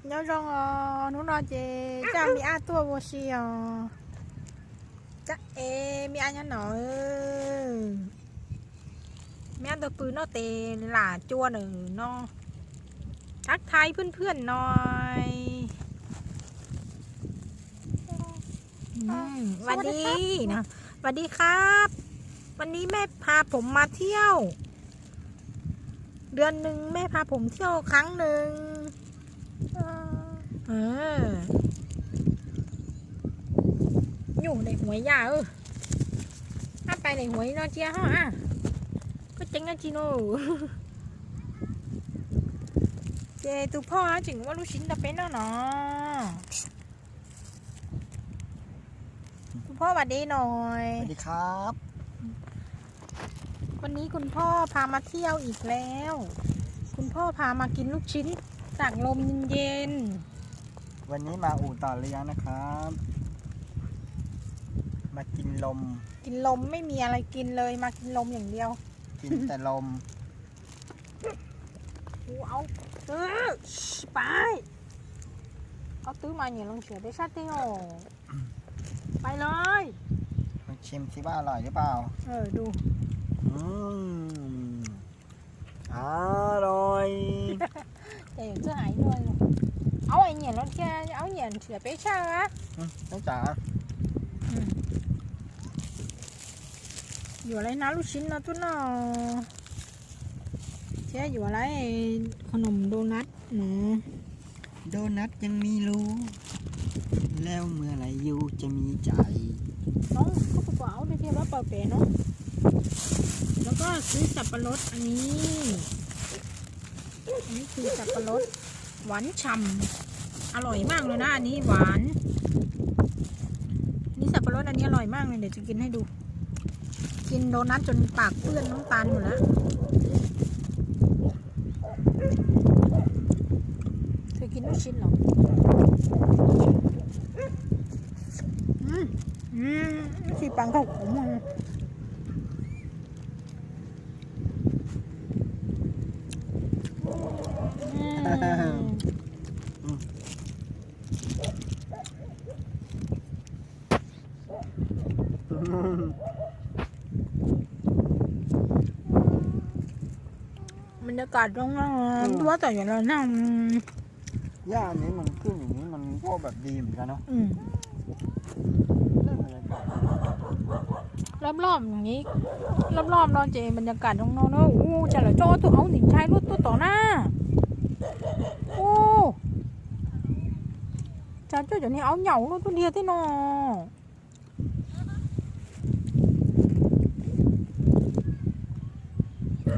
nhớ rằng nó nói chị cha mi ăn tua vô xì chắc em mi ăn nhá nói mi ănตัวปืนnó tê là chuaหนึ่งเนาะทักทายเพื่อนๆหน่อยสวัสดีนะสวัสดีครับวันนี้แม่พาผมมาเที่ยวเดือนหนึ่งแม่พาผมเที่ยวครั้งหนึ่งอยู่ในหวยยาถ้าไปในหวยนอเจียฮะก็จังกันจีโน่เจตุพ่อจึงว่าลูกชิ้นจะเป็นเนาะคุณพ่อสวัสดีหน่อยสวัสดีครับวันนี้คุณพ่อพามาเที่ยวอีกแล้วคุณพ่อพามากินลูกชิ้นจากลมเย็นวันนี้มาอู่ต่อเรือนะครับมากินลมไม่มีอะไรกินเลยมากินลมอย่างเดียวกินแต่ลมเอาตื้อไปเอาตื้อมาอย่างลงเสือได้ชัดจริงอ๋อไปเลยมาชิมสิว่าอร่อยหรือเปล่าดูอร่อยแต่จะหายเลยเอาไอ้เนี่ยรถแกเอาเนี่ยเสือไปช่างอะน้องจ๋าอยู่อะไรนะลูกชิ้นนะตุ้นน่ะเจ๊อยู่อะไรขนมโดนัทโดนัทยังมีรูแล้วเมื่อไรยูจะมีใจน้องเขาบอกว่าเอาได้เที่ยวว่าเปิดเป๋เนาะแล้วก็ซื้อสับปะรดอันนี้คือสับปะรดหวานฉ่ำอร่อยมากเลยนะอันนี้หวานนี่สับปะรดอันนี้อร่อยมากเลยเดี๋ยวจะกินให้ดูกินโดนัทจนปากเปื้อนน้ำตาลหมดแล้วเธอกินลูกชิ้นเหรอสีปังเขาขมมันบรรยากาศตรงนั้นดูว่าแต่อย่างเรานั่งหญ้านี้มันขึ้นอย่างนี้มันก็แบบดีเหมือนกันเนาะรอบๆอย่างนี้รอบๆนอนเจบรรยากาศตรงนั้นเนอะโอ้จะเหลือโจ้ตัวเอาหนิงชายรถตัวต่อหน้าโอ้จ้าเจ้าเดี๋ยวนี้เอาเหย่ารถตัวเดียวที่นอ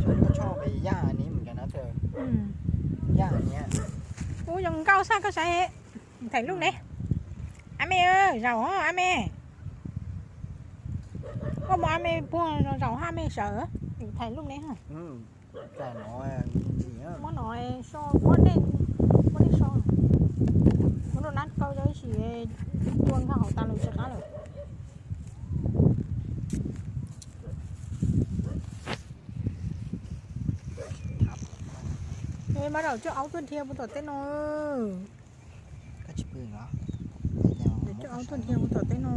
ฉันก็ชอบไอ้หญ้าอันนี้เหมือนกันนะเธอหญ้าอันเนี้ยโอ้ยังcao xa cao xa thấy lúc đấy ame ơi rau hả ame có một ame buông rau ame sợ thấy lúc đấy hả cái nói gì á món nói so món đi so món đồ nát câu đấy chỉ buông thằng hậu ta lùi chặt rồi bắt đầu cho áo tuần theo một tờ tên nó cái chipปืนเหรอđể cho áo tuần theo một tờ tên nó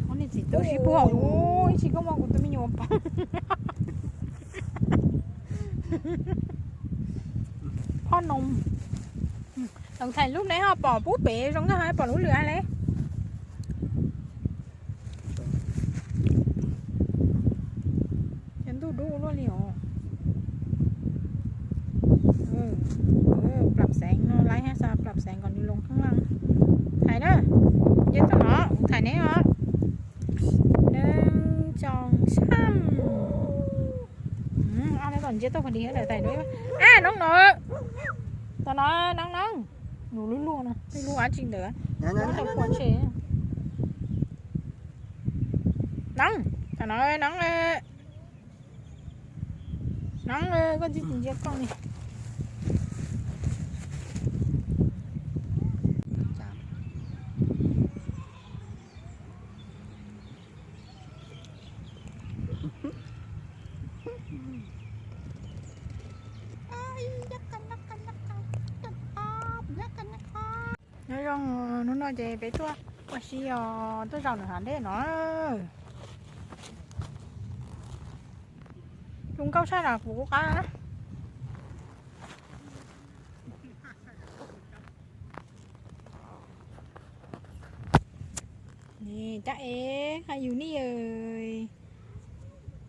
con này chỉ tới khi bùa ôi chỉ có mong của tôi mới nhộmพ่อนมลองถ่ายรูปไหนฮะปอปุ๊บเป๋ร้องก็ให้ปอรู้เหลืออะไรดูluôn nèปรับแสงเนาะไลท์ให้ซาปรับแสงก่อนดีลงข้างล่างถ่ายเด้อยึดตัวเนาะถ่ายนี้เหรอ1 2 3เอาอะไรก่อนยึดตัวคนดีให้ถ่ายด้วยน้องหนูตัวน้อยน้องหนูรู้ๆนะไม่รู้จริงเด้อน้องแต่ควรเชื่อน้องตัวน้อยน้องnắng con chỉ nhìn con này nhớ rằng nó nói về bé tua quá xí tôi giàu được hẳn đấy nó chúng câu sai là của cá nè cha ế hayอยู่นี่เอ่ย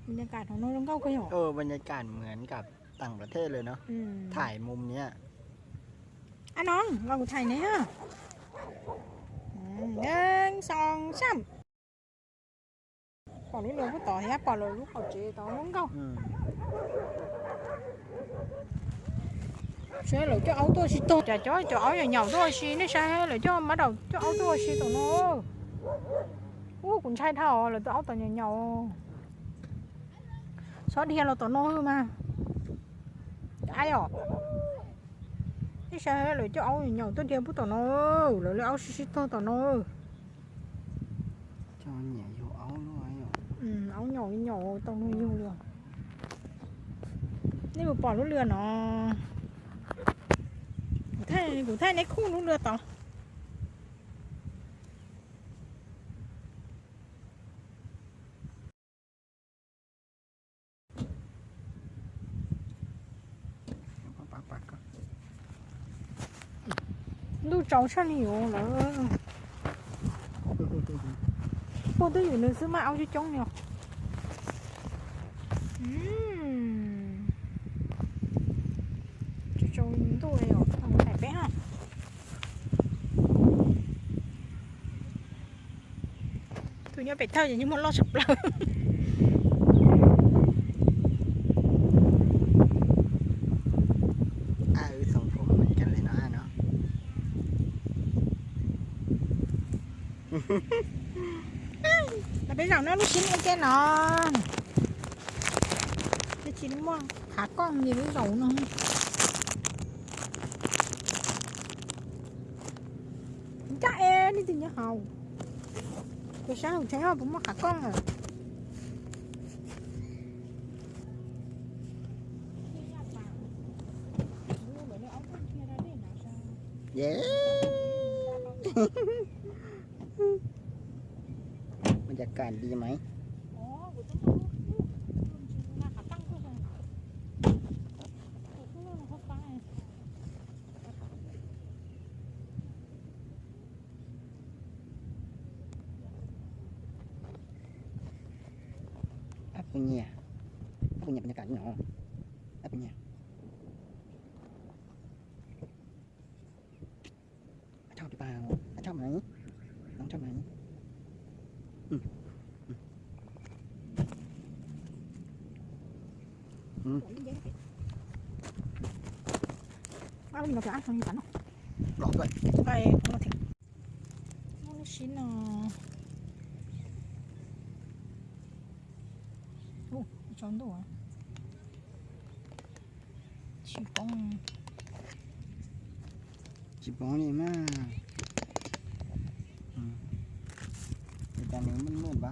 บรรยากาศของน้องน้องเก้าก็หยอก บรรยากาศเหมือนกับต่างประเทศเลยเนาะถ่ายมุมเนี้ย อ่ะน้องเราถ่ายไหนฮะ1 2 3ปล่อยลูกเรือผู้ต่อฮะปล่อยลูกเขาเจ๊ต่อน้องเก้าsẽ là cho áo tôi xí to chả cho áo nhỏ tôi xí nó sai là cho bắt đầu cho áo tôi xí tụi nó cũng sai thao là tụi áo tụi nhỏ xóa đi là tụi nó mà ai à cái sai là cho áo nhỏ tôi đi tụi nó rồi áo xí to tụi nó cho nhẹ vô áo luôn áo nhỏ tụi nó vô luôn nếu mà bỏ lúc lừa nó cụ thể này khu nó lừa tao lúc cháu sao nhiều là cô tôiอยู่ในซื้อมาเอาcho chóng nhỉ cho chóng tôi rồi thằng này bé hả tôi nhớ phải thơ nhưng mà lo sụp lắmส่งผมเหมือนกันเลยนะเนาะ là bây giờ nó chín cái non cái chín mà thả con gì với dầu nữa cha em đi tìm nhà hầu cái sao thấy không cũng mà thả con à yeah บรรยากาศดีไหมpunyaบรรยากาศเนาะpunyaชอบหรือเปล่าชอบไหมน้องชอบไหมăn mình phải ăn không phải lọt vậy đây nó thịt nó chín à trốn đồ à chỉ bóng này màแต่นี้มันมืดปะ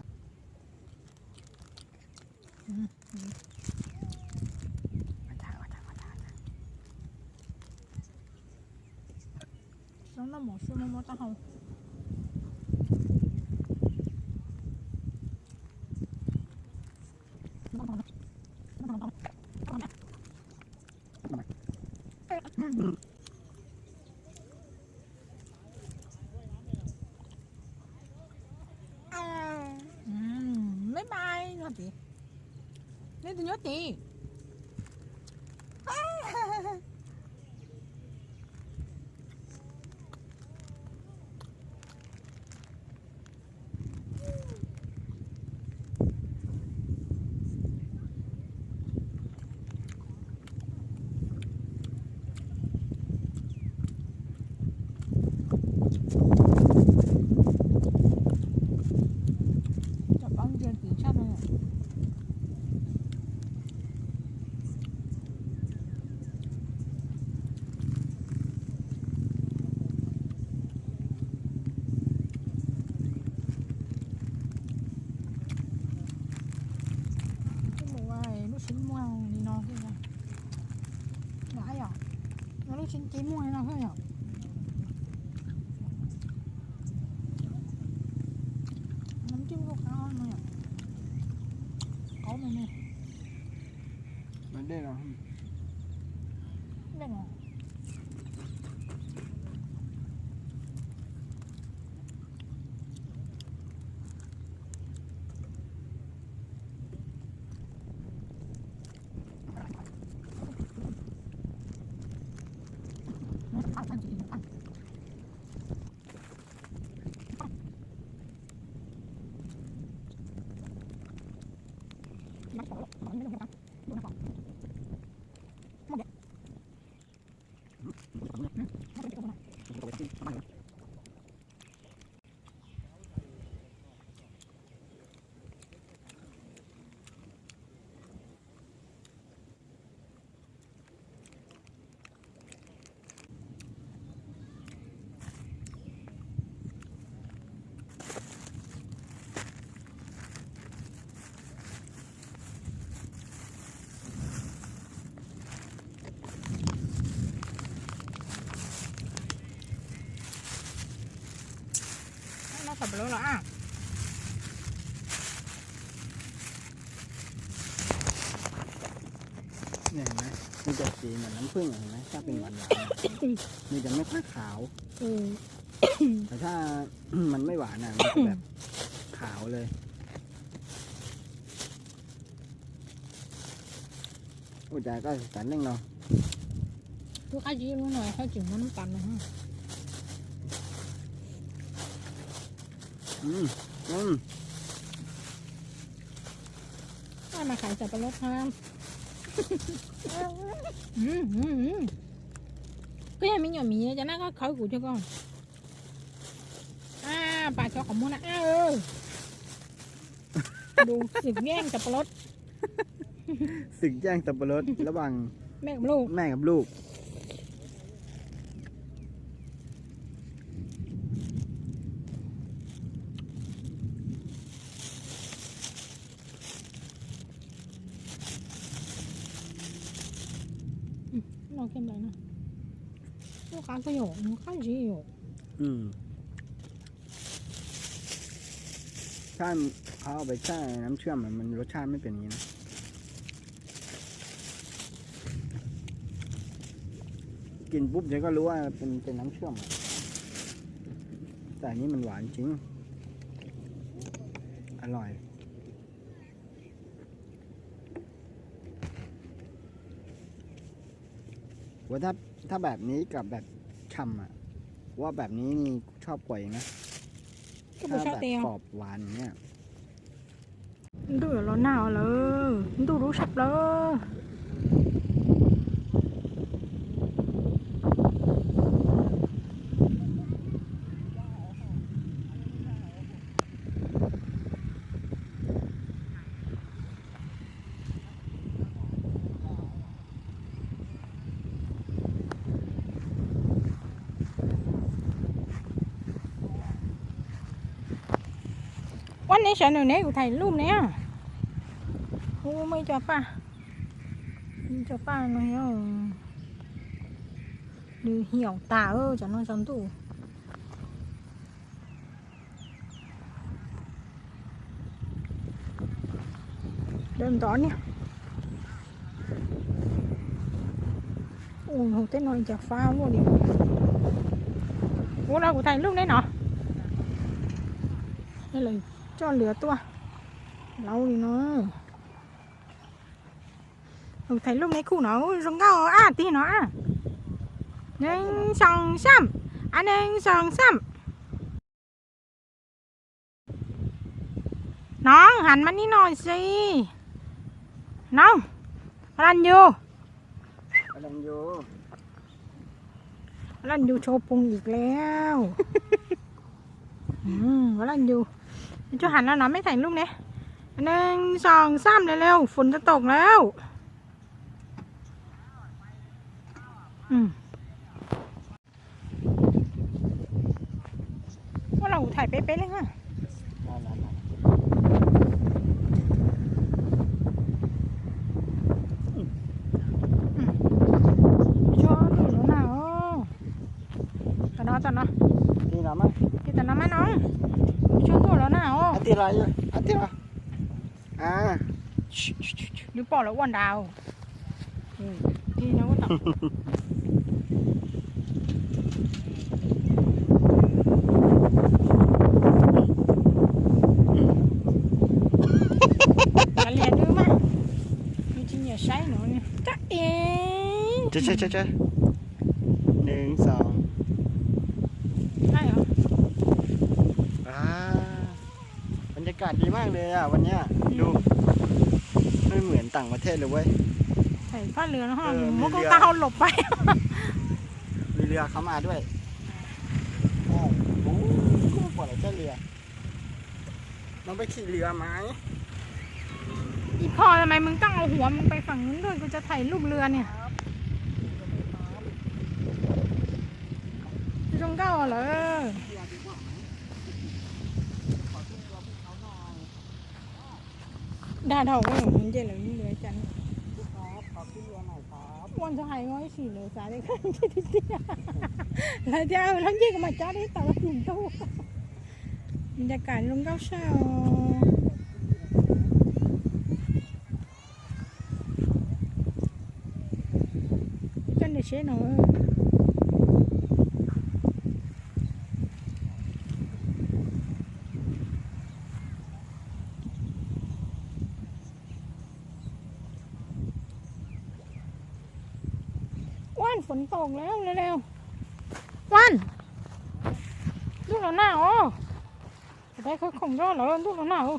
nó là một số món tao không bye bye nó chị nên tôi nhớ chị ชิ้นจีมวยนะเฮ้ยน้ำจิ้มลูกค้าหน่อยเขาหน่อยนี่ มันได้หรอ ได้หรอสับปะรดเหรออ่ะ เนี่ยเห็นไหมมันจะสีเหมือนน้ำผึ้งเห็นไหมถ้าเป็นหวานมันจะไม่ค่อยขาวแต่ถ้า มันไม่หวานอ่ะมันจะแบบขาวเลยโอ้ยใจก็สันเร่งเนาะ ลูกค้าจี้รู้หน่อยเขาจิ้มน้ำตาลนะฮะ มาขายสับปะรดครับก็ยังมีหน่อยมีจะน่าก็เขากูcho con bà cho còn muốn nèดูสึกแย่งสับปะรด ศึกแย่งสับปะรดระหว่าง แม่กับลูก แม่กับลูก เราเค็มเลยนะลูกค้าก็อยู่ลูกค้าจีอยู่ ถ้าเขาเอาไปแช่น้ำเชื่อมมันรสชาติไม่เป็นอย่างนี้นะกินปุ๊บเดี๋ยวก็รู้ว่าเป็นน้ำเชื่อมอะแต่อันนี้มันหวานจริงอร่อยว่าถ้าแบบนี้กับแบบฉ่ำอ่ะว่าแบบนี้นี่ชอบกว่าอีกนะ ก็ ถ้า ไม่ชอบ แบบ เตียว กรอบหวานอย่างเงี้ย ดูร้อนหนาวเลยดูรู้สับเลยวันนี้ฉันอยู่ไหนกูถ่ายรูปเนี่ยโอ้ไม่จับป่ะไม่จับป่ะหน่อยดูเหี่ยวตาฉันนอนฉันตู้เดินต่อเนี่ยโอ้โหเต้นหน่อยจากฟ้าluôn điโอ้เรากูถ่ายรูปได้เนาะนี่เลยcho lửa tua lâu đi nó thấy lúc này khu nó giống cao tí nó nên sòng xăm nên sòng xăm nó hành mà đi nói gì nó lần vô กำลังอยู่ lần vôโชว์พุงอีกแล้วlần vô cho hành nóไม่ถ่ายรูปเนี่ย1 2 3เร็วๆฝนจะตกแล้วว่าเราถ่ายเป๊ะๆเลยค่ะชอบหนูหนาว อะไรอ่ะอ่ะเดี๋ยวอ่า หรือปอแล้วอ้วนดาวพี่น้องก็ตอบมาเรียนดูมั้ยจริงๆอย่าใช้หนูเนี่ยจ๊ะเอ๋ เจ๊1 2 ได้เหรอ บรรยากาศดีมากเลยอ่ะวันเนี้ยดูไม่เหมือนต่างประเทศเลยเว้ย ใส่ผ้าเรือนะฮะ มี มุก เรือ ตาหลบไป มีเรือเข้ามาด้วยโอ้โหกูปล่อยเจ้าเรือน้องไปขี่เรือไหม อีพ่อทำไมมึงต้องเอาหัวมึงไปฝั่งนู้นด้วยกูจะถ่ายรูปเรือเนี่ยจะต้องเก้าเหรอได้เท่าก็มันเจ๋งเลยเรือจันวันจะหายง่อยสี่เลยสายเลยค่ะแล้วจะเอาแล้วยิ่งมาจ้าได้แต่ละหนึ่งตู้บรรยากาศลงเก้าเช้ากันเดี๋ยวเช็ดหน่อยว่านฝนตกแล้วเร็วๆว่านดูแล้วหน้าอ๋อได้เขาของรอดแล้วดูแล้วหน้าอ๋อ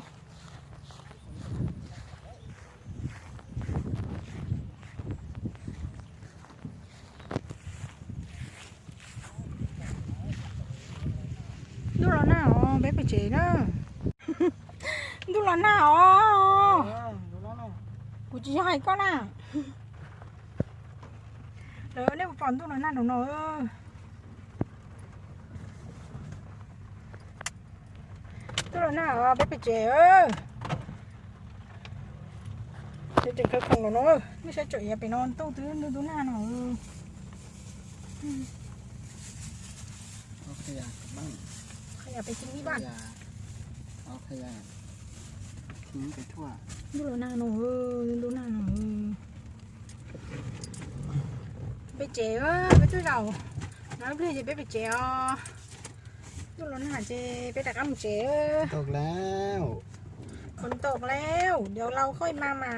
ดูแล้วหน้าอ๋อไปไปเจนะดูแล้วหน้าอ๋อ ดูแล้วเนาะ กูจะให้ก็น่ะเดี๋ยวเนี่ยก่อนตู้นั้นน่ะหนูตู้นั้นน่ะไปเจ๋จะเคยคงหนูไม่ใช่จ่อยไปนอนตู้ตื้นดูหน้าหนู เอาขยะกลับบ้าน ขยับไปทิ้งที่บ้าน เอาขยะทิ้งไปทั่ว ดูหน้าหนูดูหน้าหนูไปเจ๋ไปช่วยเราแล้วพี่จะไปเจ๋ดูหน้าเจ๋ไปตักอ้ำเจ๋ ตกแล้ว ฝนตกแล้วเดี๋ยวเราค่อยมาใหม่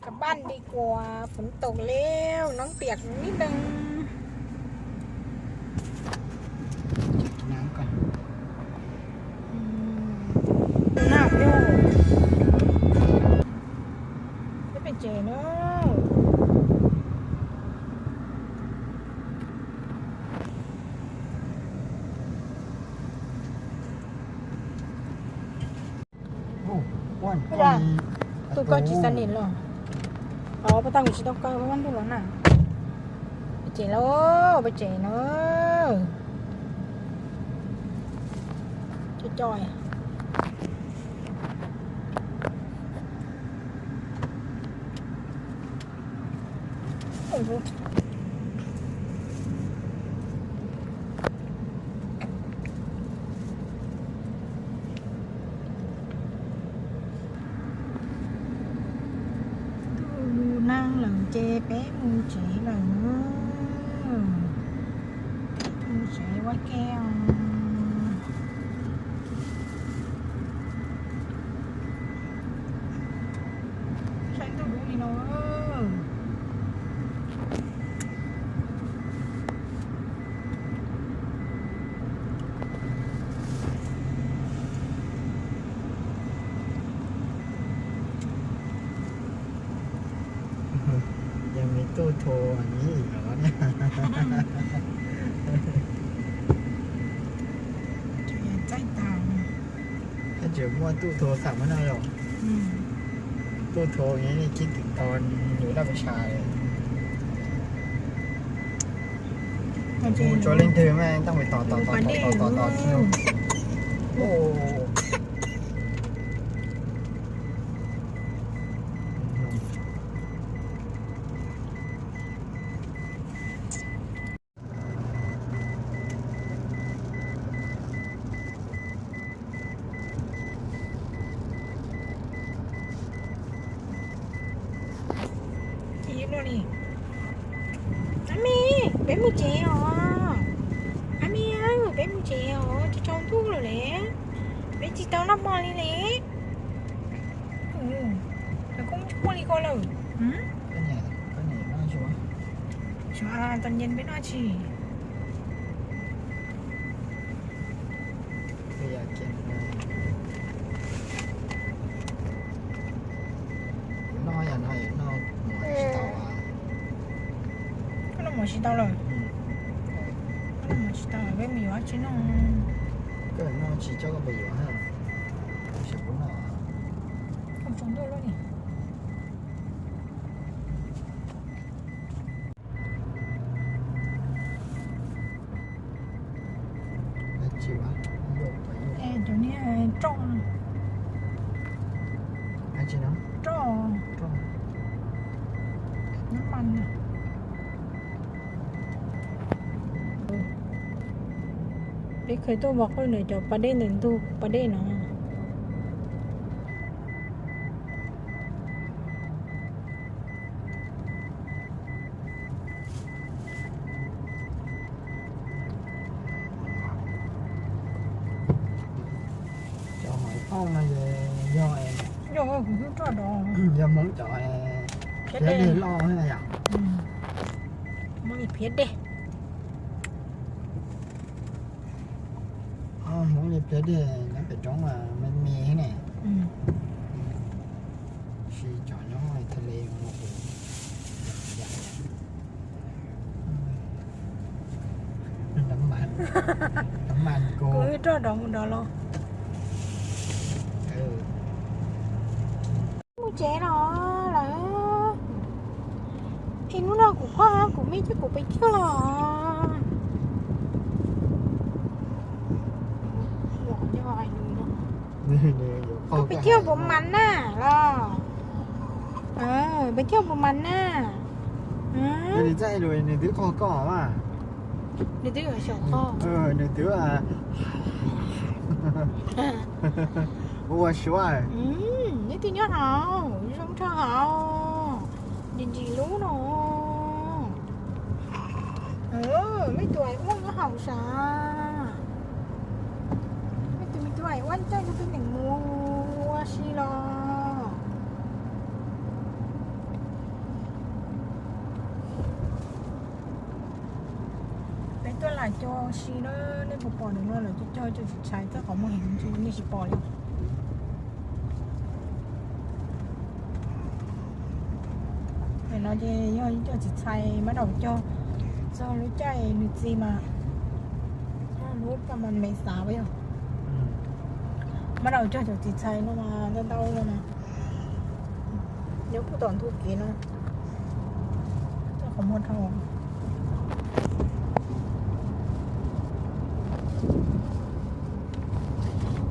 กลับบ้านดีกว่าฝนตกแล้วน้องเปียกนิดนึง กินน้ำก่อน หน้าโยไม่เป็นเจเนอะโอ้อ้วน ไม่ได้ตัวก็จิสนิทหรออ๋อปะตังจิตก็วันดูแล้วน่ะไปเจแล้วไปเจเนอะจอยโอ้โหnăng lần chê bé mua chỉ là mua chỉ quá keo sáng tôi đủ đi nóยังมีตู้โทรอันนี้อีกเหรอเนี่ย ใจต่าง ถ้าเจอมั่วตู้โทรศัพท์ไม่ได้หรอกตู้โทรอย่างนี้นี่คิดถึงตอนอยู่ราชประชาเลยโอ้โหโจเล่นเธอแม่งต้องไปต่อคิวโอ้ kiếm nó đi Ami bé mua chè à Ami ơi bé mua chè à chị cho thuốc rồi nè bé chị tao nó mò đi nè nó cũng mua đi coi rồi cái này nó xuống cho toàn nhân bé nó chỉ bây giờ kiếm nó là nó nó mua chỉ tao rồi nó mua chỉ tao rồi bé mì quá chứ nó cái nó chỉ cho cái bì ha sẽ cũng nó không trồng đâu luôn nè chịu á chỗ này trò anh chị nó trò trông nó bắn nè béเคยตัวบอกเลยจะประเด็นหนึ่งตัวประเด็นเนาะcho hỏi phong là do em โย่ผมก็จอดอ do muốn cho em เพชร để เด้ đi lo hay là gì มันมีเพชรเด้ muốn đi để đi nó phải trống mà mình mì thế này khi chọn nó ngoài thề một tấm màn cô กูจอดอมึงดอรอ ừ. มูเจ๋เนาะเหรอไอ้นู้นเรากูพ่อกูไม่จะกูไปเที่ยวหรอบอกย่อยดูเนาะ ก็ไปเที่ยวผมมันน่ะรอไปเที่ยวผมมันน่ะ你再rồi你thứ kho cỏ mà 你都有小ข้อ 你thứ à 我说你听得好你说超好你记录เนาะไม่ตัวไอ้อ้วนก็เห่าซะไม่ตัวไอ้อ้วนใจก็เป็นอย่างมัวสิรอตัวหลายจอชีเนอร์ในปปอหนึ่งเนอะหรือจอจะใช้เจ้าของมองเห็นจริงนี่ชิปอเลยเห็นเราจะย่อยจอจิตใจมาดอกจอรู้ใจนึกซีมารู้ประมาณเมษาไปหรอมาดอกจอจิตใจเนาะมาเดินเต้าเลยนะเดี๋ยวผู้ตอนทุกข์กินนะเจ้าของมดทอง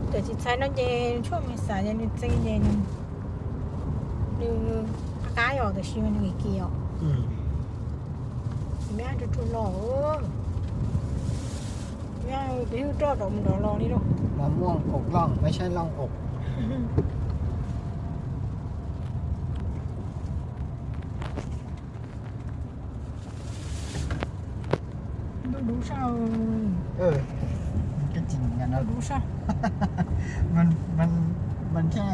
แต่จิตใจnó vềช่วงเมษายนนี่จะเย็นดูอากาศออกแต่ชีวิตมันเกี่ยวแม่จะทุนหล่อแม่ไปดูจอดอกมันดอกรอนี่ดู มะม่วงอกล่องไม่ใช่ล่องอก ดูsao มันก็จริงกันนะ ดูsao มันแค่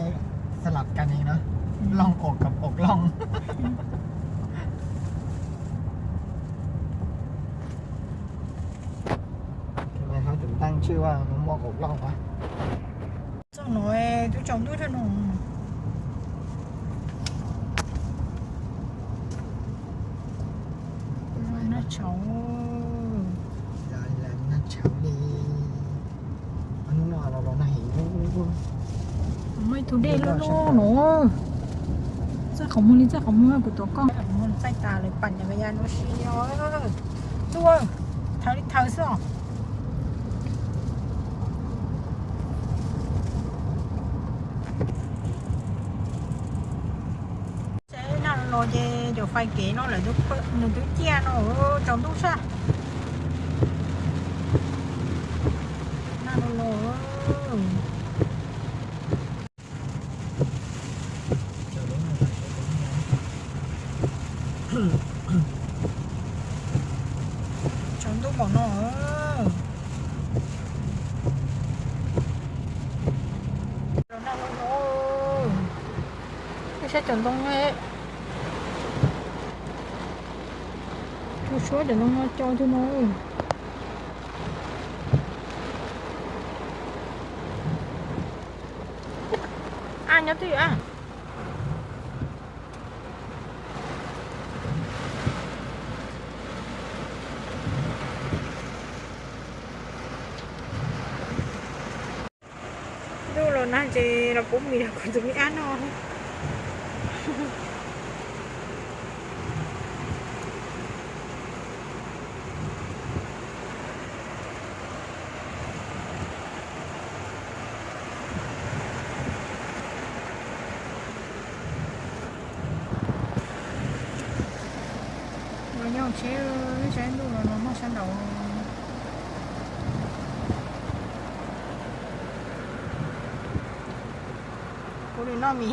สลับกันเองเนาะล่องอกกับอกล่องทำไมเขาถึงตั้งชื่อว่ามะม่วงอกล่องวะ sao nói tôi chồng tôi thôi nó cháu rồi làm nó chảo đi anh nói là bọn này mấy thứ đen luôn nó ra không muốn đi ra không muốn của tụi con muốn say tàเลยปั่นจักรยานมาชี้เนาะตัวเท้าsao nó về cho phải kế nó là đứa chia nó ở trong túi sao nó chọn tôi bỏ nó rồi nào rồi cái xe chọn tông ấy tôi số để nó cho tôi nói nhớ thì dulu nanti aku mira konsumsi ano nhau chế luôn là nó sang đầu cô đi nó mì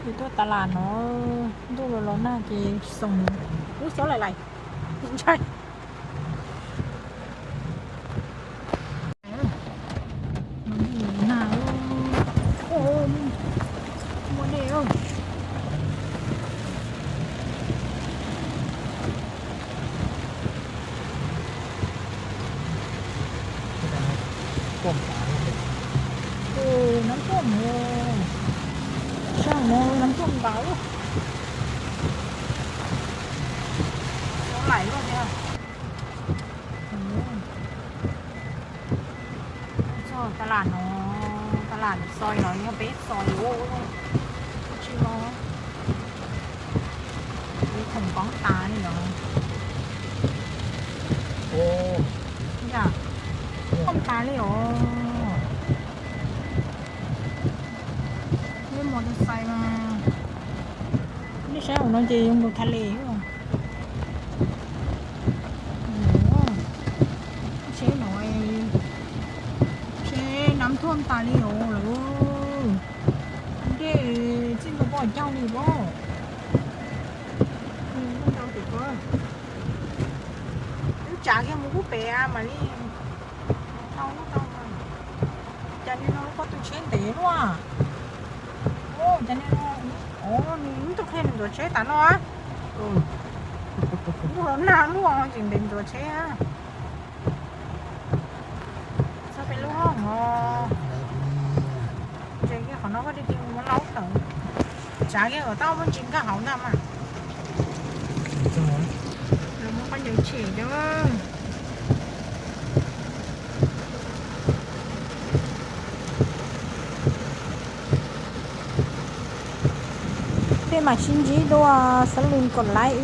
thì tôi ta là nó tôi là nó na thì sòng nước số lại chơi nào ôm muốn đi không nắm tôm sao mà nắm tôm báo nó lại luôn nha choตลาดnóตลาดซอยnó như béซอยô chi lo cái thùng bóng tá này nó ô dạ không tá này ồ cái motorcycle mà cái xe của nó gì không được thà lì không xe nội xe nắm thuông tá này ồ là cái xin nó bỏ châu này bỏ không đâu thì có chả cái mũ bè mà đi đâu mà cho nên nó có tôi chế tiền luôn à ô cho nên nó nó tôi khen đồ chế tán nó á nó nào luôn chỉ định đồ chế á sao phải luôn chơi cái họ nó có đi tìm nó nấu tự chả cái ở tao vẫn chỉnh cả hậu nào mà rồi nó có nhiều chỉ chứ mà xin chỉ đua sẽ luôn còn lại